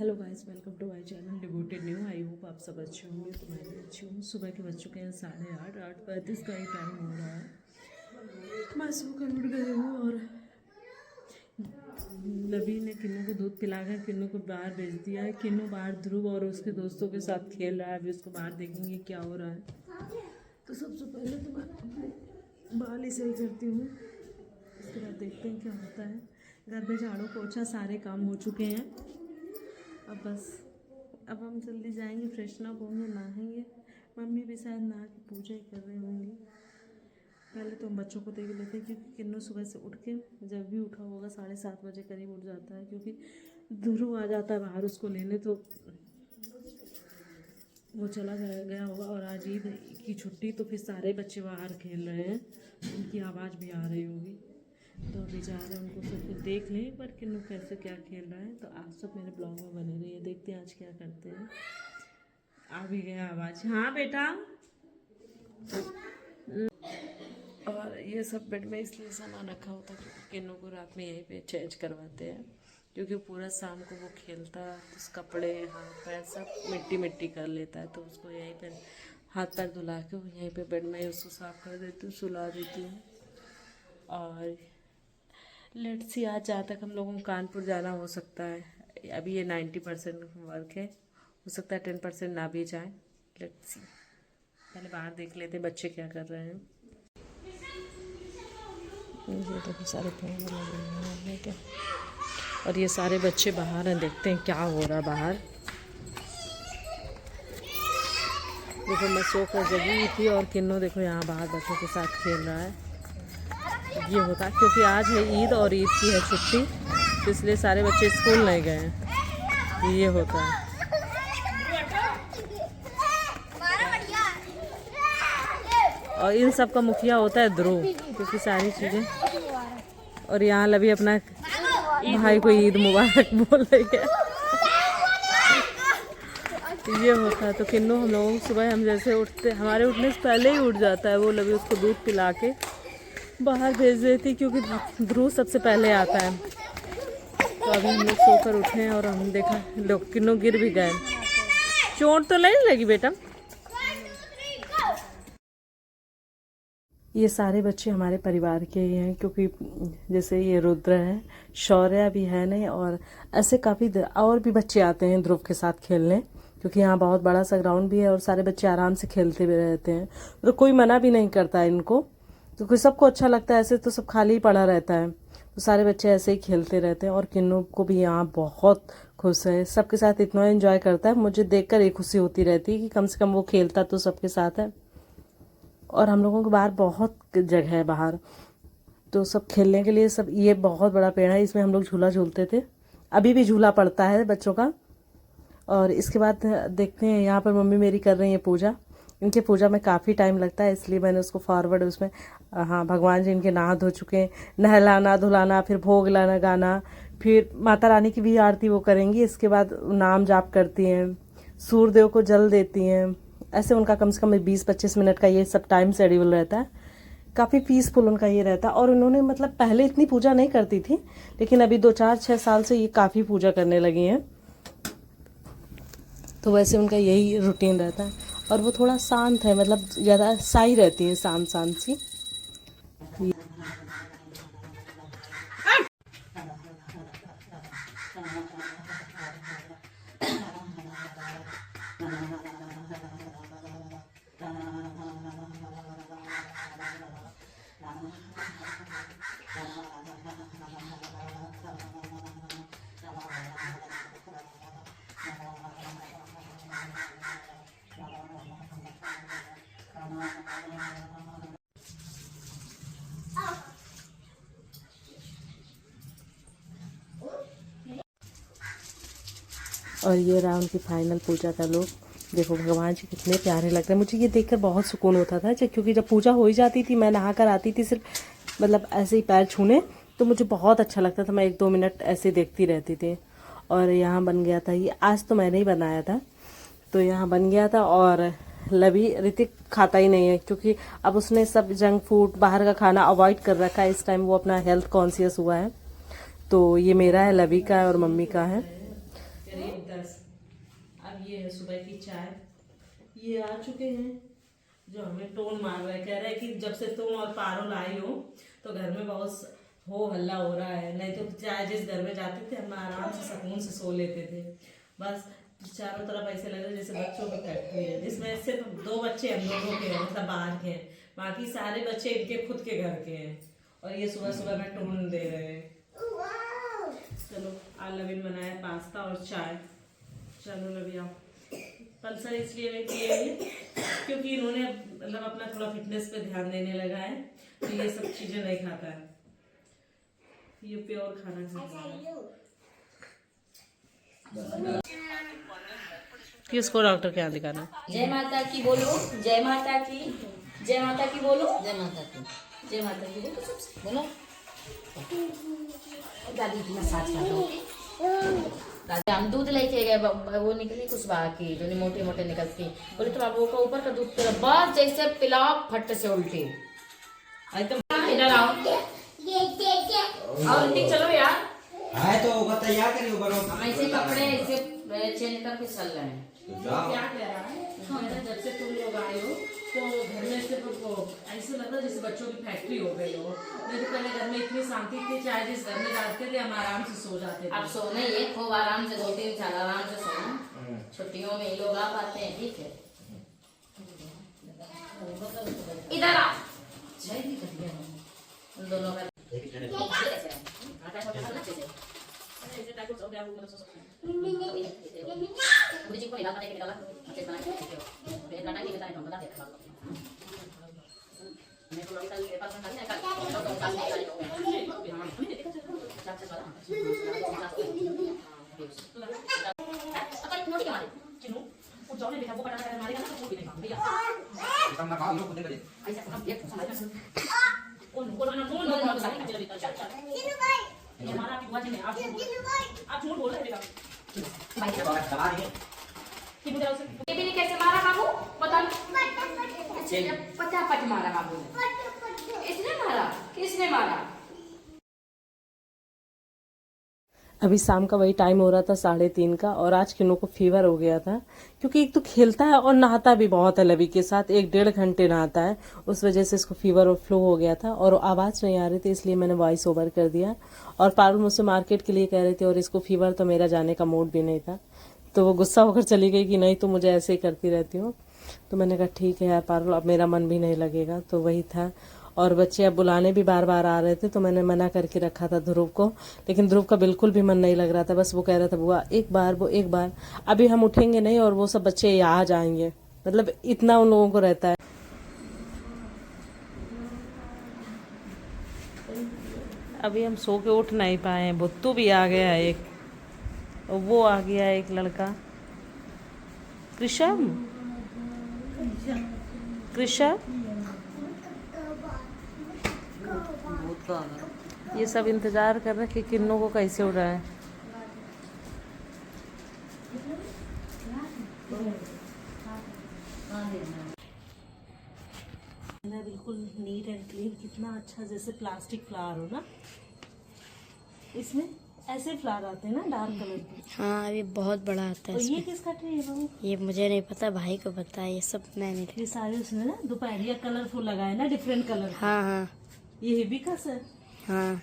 Hello guys, welcome to my channel devoted new. I hope आप सब अच्छे होंगे। तो मैं भी अच्छी हूँ। सुबह के बज चुके हैं 8:30 का ही टाइम हो रहा है। मैं सो कर उठ गई हूँ और नबी ने किन्नू को दूध पिलाकर किन्नू को बाहर भेज दिया है। किन्नू बाहर ध्रुव और उसके दोस्तों के साथ खेल रहा है। अभी उसको बाहर देखेंगे क्या हो रहा है। तो सबसे पहले तो मैं अपने बाल ही सही करती हूँ, उसके बाद देखते हैं क्या होता है। घर में झाड़ू पोछा सारे काम हो चुके हैं। अब हम जल्दी जाएंगे, फ्रेशन अप होंगे, नहाएंगे। मम्मी भी शायद नहा के पूजा ही कर रही होंगी। पहले तो हम बच्चों को देख लेते हैं, क्योंकि किन्नू सुबह से उठ के जब भी उठा होगा 7:30 बजे करीब उठ जाता है, क्योंकि ध्रुव आ जाता है बाहर उसको लेने। तो वो चला गया होगा। और आज ईद की छुट्टी, तो फिर सारे बच्चे बाहर खेल रहे हैं, उनकी आवाज़ भी आ रही होगी। तो अभी जा रहे हैं, उनको सबको देख लें एक बार किन्नू कैसे क्या खेल रहा है। तो आप सब मेरे ब्लॉग में बने रहिए, देखते हैं आज क्या करते हैं। आ भी गया आवाज़। हाँ बेटा। और ये सब बेड में इसलिए सामान रखा होता है क्योंकि किन्नू को रात में यहीं पे चेंज करवाते हैं, क्योंकि पूरा शाम को वो खेलता है तो उसके कपड़े हाथ पैर सब मिट्टी मिट्टी कर लेता है। तो उसको यहीं पे हाथ पैर धुला के यहीं पे बेड में उसको साफ कर देती हूँ, सुला देती हूँ। और लेट्स सी, आज जहाँ तक हम लोगों को कानपुर जाना हो सकता है। अभी ये 90% वर्क है, हो सकता है 10% ना भी जाए। लेट्स सी, पहले बाहर देख लेते हैं बच्चे क्या कर रहे हैं। ये देखो सारे पेड़ लगे हैं, और ये सारे बच्चे बाहर हैं, देखते हैं क्या हो रहा है बाहर। देखो मैं सो कर जगी हुई थी और किन्नू देखो यहाँ बाहर बच्चों के साथ खेल रहा है। ये होता है क्योंकि आज है ईद और ईद की है छुट्टी, तो इसलिए सारे बच्चे स्कूल नहीं गए हैं। ये होता है। और इन सब का मुखिया होता है ध्रुव, क्योंकि सारी चीज़ें। और यहाँ लभी अपना भाई को ईद मुबारक बोल रही है। तो ये होता है। तो किन्नू हम लोगों को सुबह हम जैसे उठते, हमारे उठने से पहले ही उठ जाता है। वो लभी उसको दूध पिला के बाहर भेज देती, क्योंकि ध्रुव सबसे पहले आता है। तो अभी हम लोग सोकर उठे हैं और हम देखा लोग किन्नू गिर भी गए। चोट तो नहीं लगी बेटा? ये सारे बच्चे हमारे परिवार के ही हैं, क्योंकि जैसे ये रुद्र है, शौर्य भी है नहीं, और ऐसे काफ़ी और भी बच्चे आते हैं ध्रुव के साथ खेलने, क्योंकि यहाँ बहुत बड़ा सा ग्राउंड भी है और सारे बच्चे आराम से खेलते भी रहते हैं। तो कोई मना भी नहीं करता है इनको, क्योंकि सबको अच्छा लगता है। ऐसे तो सब खाली ही पड़ा रहता है, तो सारे बच्चे ऐसे ही खेलते रहते हैं। और किन्नू को भी यहाँ बहुत खुश है, सबके साथ इतना एंजॉय करता है। मुझे देखकर एक खुशी होती रहती है कि कम से कम वो खेलता तो सबके साथ है। और हम लोगों के बाहर बहुत जगह है बाहर, तो सब खेलने के लिए सब। ये बहुत बड़ा पेड़ है, इसमें हम लोग झूला झूलते थे, अभी भी झूला पड़ता है बच्चों का। और इसके बाद देखते हैं, यहाँ पर मम्मी मेरी कर रही है पूजा। इनके पूजा में काफ़ी टाइम लगता है, इसलिए मैंने उसको फॉरवर्ड उसमें। हाँ, भगवान जी इनके नहा धो चुके हैं, नहलाना धुलाना, फिर भोग लाना गाना, फिर माता रानी की भी आरती वो करेंगी। इसके बाद नाम जाप करती हैं, सूर्यदेव को जल देती हैं। ऐसे उनका कम से कम 20-25 मिनट का ये सब टाइम शेड्यूल रहता है। काफ़ी पीसफुल उनका ये रहता है। और उन्होंने मतलब पहले इतनी पूजा नहीं करती थी, लेकिन अभी 2-4-6 साल से ये काफ़ी पूजा करने लगी हैं। तो वैसे उनका यही रूटीन रहता है। और वो थोड़ा शांत है, मतलब ज़्यादा शाई रहती है, शांत शांत सी। और ये रहा उनकी फाइनल पूजा का लुक। देखो भगवान जी कितने प्यारे लग रहे हैं। मुझे ये देखकर बहुत सुकून होता था, क्योंकि जब पूजा हो ही जाती थी, मैं नहा कर आती थी सिर्फ मतलब ऐसे ही पैर छूने, तो मुझे बहुत अच्छा लगता था। मैं 1-2 मिनट ऐसे देखती रहती थी। और यहाँ बन गया था ये, आज तो मैंने ही बनाया था, तो यहाँ बन गया था। और लवी ऋतिक खाता ही नहीं है, क्योंकि अब उसने सब जंक फूड बाहर का खाना अवॉइड कर रखा है। इस टाइम वो अपना हेल्थ कॉन्शियस हुआ है। तो ये मेरा है, लवी का है और मम्मी का है। करीब 10। अब ये है सुबह की चाय। ये आ चुके हैं जो हमें टोन मार रहे, कह रहे हैं कि जब से तुम और पारुल आई हो तो घर में बहुत हो हल्ला हो रहा है, नहीं तो चाहे जिस घर में जाते थे हम आराम से सुकून से सो लेते थे। बस चारों तरफ ऐसे लग रहा है जैसे बच्चों की फैक्ट्री है, जिसमें सिर्फ 2 बच्चे हम दोनों के हैं, मतलब बाहर के हैं, बाकी सारे बच्चे इनके खुद के घर के हैं। और ये सुबह सुबह में टोन दे रहे हैं। चलो आज लविन बनाया पास्ता और चाय। चलो लवी आओ। पल्सर इसलिए नहीं किए ये क्योंकि इन्होंने मतलब अपना थोड़ा फिटनेस पे ध्यान देने लगा है, तो ये सब चीजें नहीं खाता है, ये प्योर खाना खाता है। किसको डॉक्टर के यहाँ दिखाना? जय माता की बोलो, जय माता की, जय माता की बोलो, जय माता की, जय माता की बोलो, सबसे बोलो। दादी की मसाज कर दो। दादी हम दूध लेके गए, वो निकली कुछ बाकी जो मोटे मोटे निकलती, बोले तो वो का ऊपर का दूध पिला, बस जैसे पिलाओ फट से उल्टी। इधर आओ और ऋतिक चलो यार। है तो होगा तैयार करिए बनो। हम ऐसे कपड़े ऐसे चेंज करके चल रहे हैं। क्या कह रहा है? जब से तुम लोग आए हो तो घर में सिर्फ ऐसे लग रहा जैसे बच्चों की फैक्ट्री हो गई हो। नहीं तो पहले घर में इतनी शांति थी, चाहे जिस घर में जाते थे हम आराम से सो जाते थे। अब सोने ये खूब आराम से 2-3 साल आराम से सोना। छुट्टियों में ये लोग आ पाते हैं, ठीक है। इधर आ उन दोनों का आप झूठ बोल रहे हैं। ये भी नहीं कैसे मारा बाबू बता। पटापट मारा बाबू ने। इसने मारा, किसने मारा? अभी शाम का वही टाइम हो रहा था 3:30 का, और आज किन्नू को फीवर हो गया था क्योंकि एक तो खेलता है और नहाता भी बहुत है लवी के साथ, 1-1.5 घंटे नहाता है, उस वजह से इसको फीवर और फ्लू हो गया था और आवाज़ नहीं आ रही थी, इसलिए मैंने वॉइस ओवर कर दिया। और पारुल मुझसे मार्केट के लिए कह रही थी और इसको फीवर, तो मेरा जाने का मूड भी नहीं था, तो वो गुस्सा होकर चली गई कि नहीं तो मुझे ऐसे ही करती रहती हूँ। तो मैंने कहा ठीक है यार पारुल, अब मेरा मन भी नहीं लगेगा, तो वही था। और बच्चे अब बुलाने भी बार बार आ रहे थे, तो मैंने मना करके रखा था ध्रुव को, लेकिन ध्रुव का बिल्कुल भी मन नहीं लग रहा था, बस वो कह रहा था बुआ एक बार, वो एक बार। अभी हम उठेंगे नहीं और वो सब बच्चे यहाँ जाएंगे, मतलब इतना उन लोगों को रहता है। अभी हम सो के उठ नहीं पाए, भुत्तू भी आ गया एक, वो आ गया एक लड़का, कृषम कृषम, ये सब इंतजार कर रहे कि किन्नू को कैसे उड़ रहा है। बिल्कुल नीट एंड क्लीन, कितना अच्छा, जैसे प्लास्टिक फ्लावर हो ना, इसमें ऐसे फ्लावर आते हैं ना डार्क कलर के। हाँ अभी बहुत बड़ा आता है और ये इसमें। किसका ट्री है बाबू? ये मुझे नहीं पता, भाई को पता है, ये सब मैंने। ये सारे उसने ना दोपहरिया कलरफुल लगाए ना, डिफरेंट कलर। हाँ हाँ ये हिबिस्कस है। हाँ।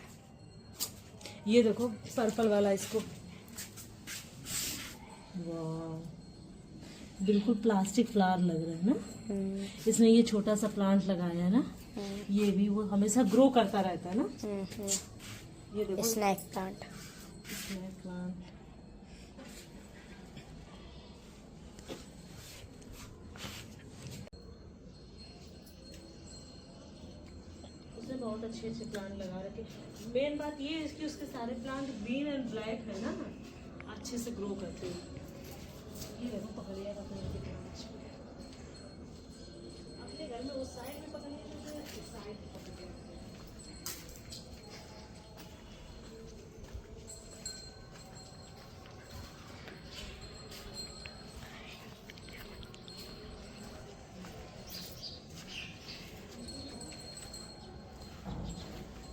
ये देखो पर्पल वाला, इसको वाह बिल्कुल प्लास्टिक फ्लावर लग रहा है ना। इसने ये छोटा सा प्लांट लगाया है ना, ये भी वो हमेशा ग्रो करता रहता है ना। ये देखो स्नैक प्लांट। स्नैक प्लांट, उसने बहुत अच्छे अच्छे प्लांट लगा रखे। मेन बात ये है कि उसके सारे प्लांट ग्रीन एंड ब्लैक है ना, अच्छे से ग्रो करते हैं। ये देखो पकड़िया का पेड़ कितना अच्छा है। अपने घर में उस साइड में पकड़िया, इस साइड में पकड़िया।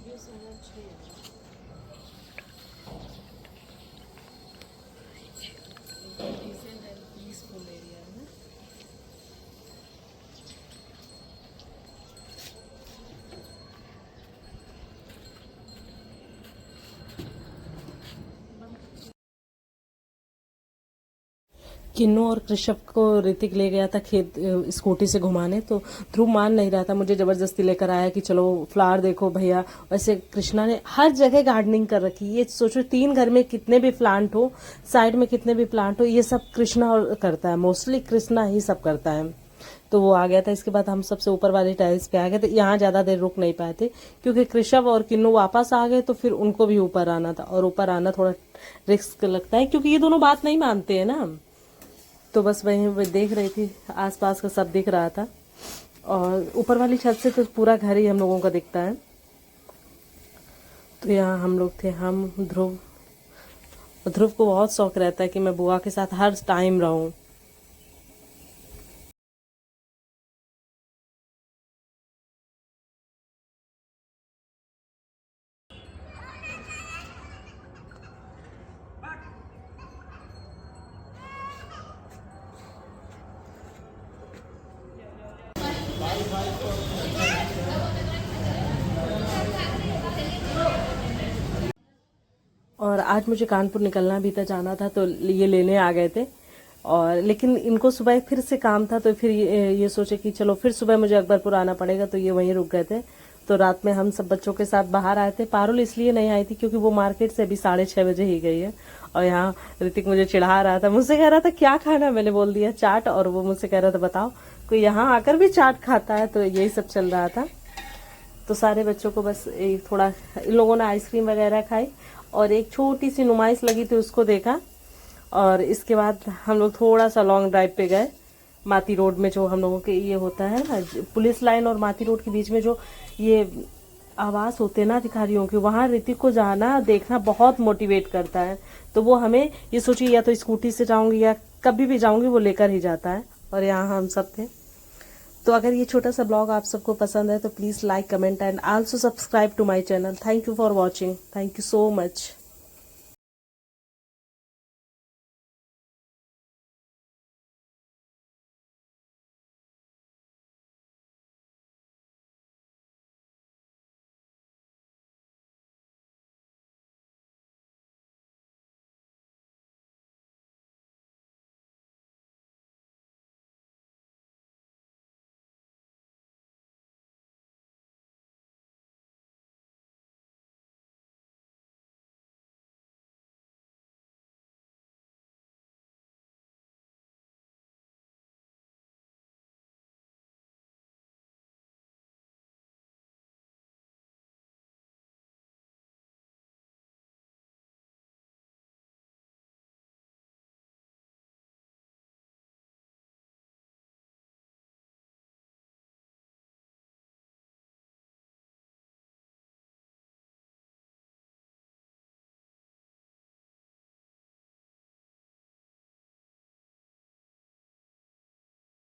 ये सारा अच्छा है। किन्नू और कृषभ को ऋतिक ले गया था खेत स्कूटी से घुमाने, तो ध्रुव मान नहीं रहा था, मुझे जबरदस्ती लेकर आया कि चलो फ्लावर देखो भैया। वैसे कृष्णा ने हर जगह गार्डनिंग कर रखी, ये सोचो 3 घर में कितने भी प्लांट हो, साइड में कितने भी प्लांट हो, ये सब कृष्णा करता है, मोस्टली कृष्णा ही सब करता है। तो वो आ गया था। इसके बाद हम सबसे ऊपर वाले टेरेस पे आ गए थे। यहाँ ज्यादा देर रुक नहीं पाए थे क्योंकि कृषभ और किन्नू वापस आ गए, तो फिर उनको भी ऊपर आना था, और ऊपर आना थोड़ा रिस्क लगता है क्योंकि ये दोनों बात नहीं मानते हैं ना। तो बस वहीं देख रही थी, आसपास का सब दिख रहा था, और ऊपर वाली छत से तो पूरा घर ही हम लोगों का दिखता है। तो यहाँ हम लोग थे, हम ध्रुव को बहुत शौक रहता है कि मैं बुआ के साथ हर टाइम रहूं। और आज मुझे कानपुर निकलना भी था, जाना था, तो ये लेने आ गए थे। और लेकिन इनको सुबह फिर से काम था, तो फिर ये सोचे कि चलो फिर सुबह मुझे अकबरपुर आना पड़ेगा, तो ये वहीं रुक गए थे। तो रात में हम सब बच्चों के साथ बाहर आए थे। पारुल इसलिए नहीं आई थी क्योंकि वो मार्केट से अभी 6:30 बजे ही गई है। और यहाँ ऋतिक मुझे चिढ़ा रहा था, मुझसे कह रहा था क्या खाना, मैंने बोल दिया चाट, और वो मुझसे कह रहा था बताओ कोई यहाँ आकर भी चाट खाता है। तो यही सब चल रहा था। तो सारे बच्चों को बस थोड़ा, इन लोगों ने आइसक्रीम वगैरह खाई और एक छोटी सी नुमाइश लगी थी उसको देखा। और इसके बाद हम लोग थोड़ा सा लॉन्ग ड्राइव पे गए माती रोड में, जो हम लोगों के ये होता है ना, पुलिस लाइन और माती रोड के बीच में जो ये आवास होते हैं ना अधिकारियों के, वहाँ ऋतिक को जाना देखना बहुत मोटिवेट करता है। तो वो हमें ये सोचिए, या तो स्कूटी से जाऊंगी या कभी भी जाऊंगी, वो लेकर ही जाता है। और यहाँ हम सब थे। तो अगर ये छोटा सा ब्लॉग आप सबको पसंद है तो please like, comment and also subscribe to my channel. Thank you for watching. Thank you so much.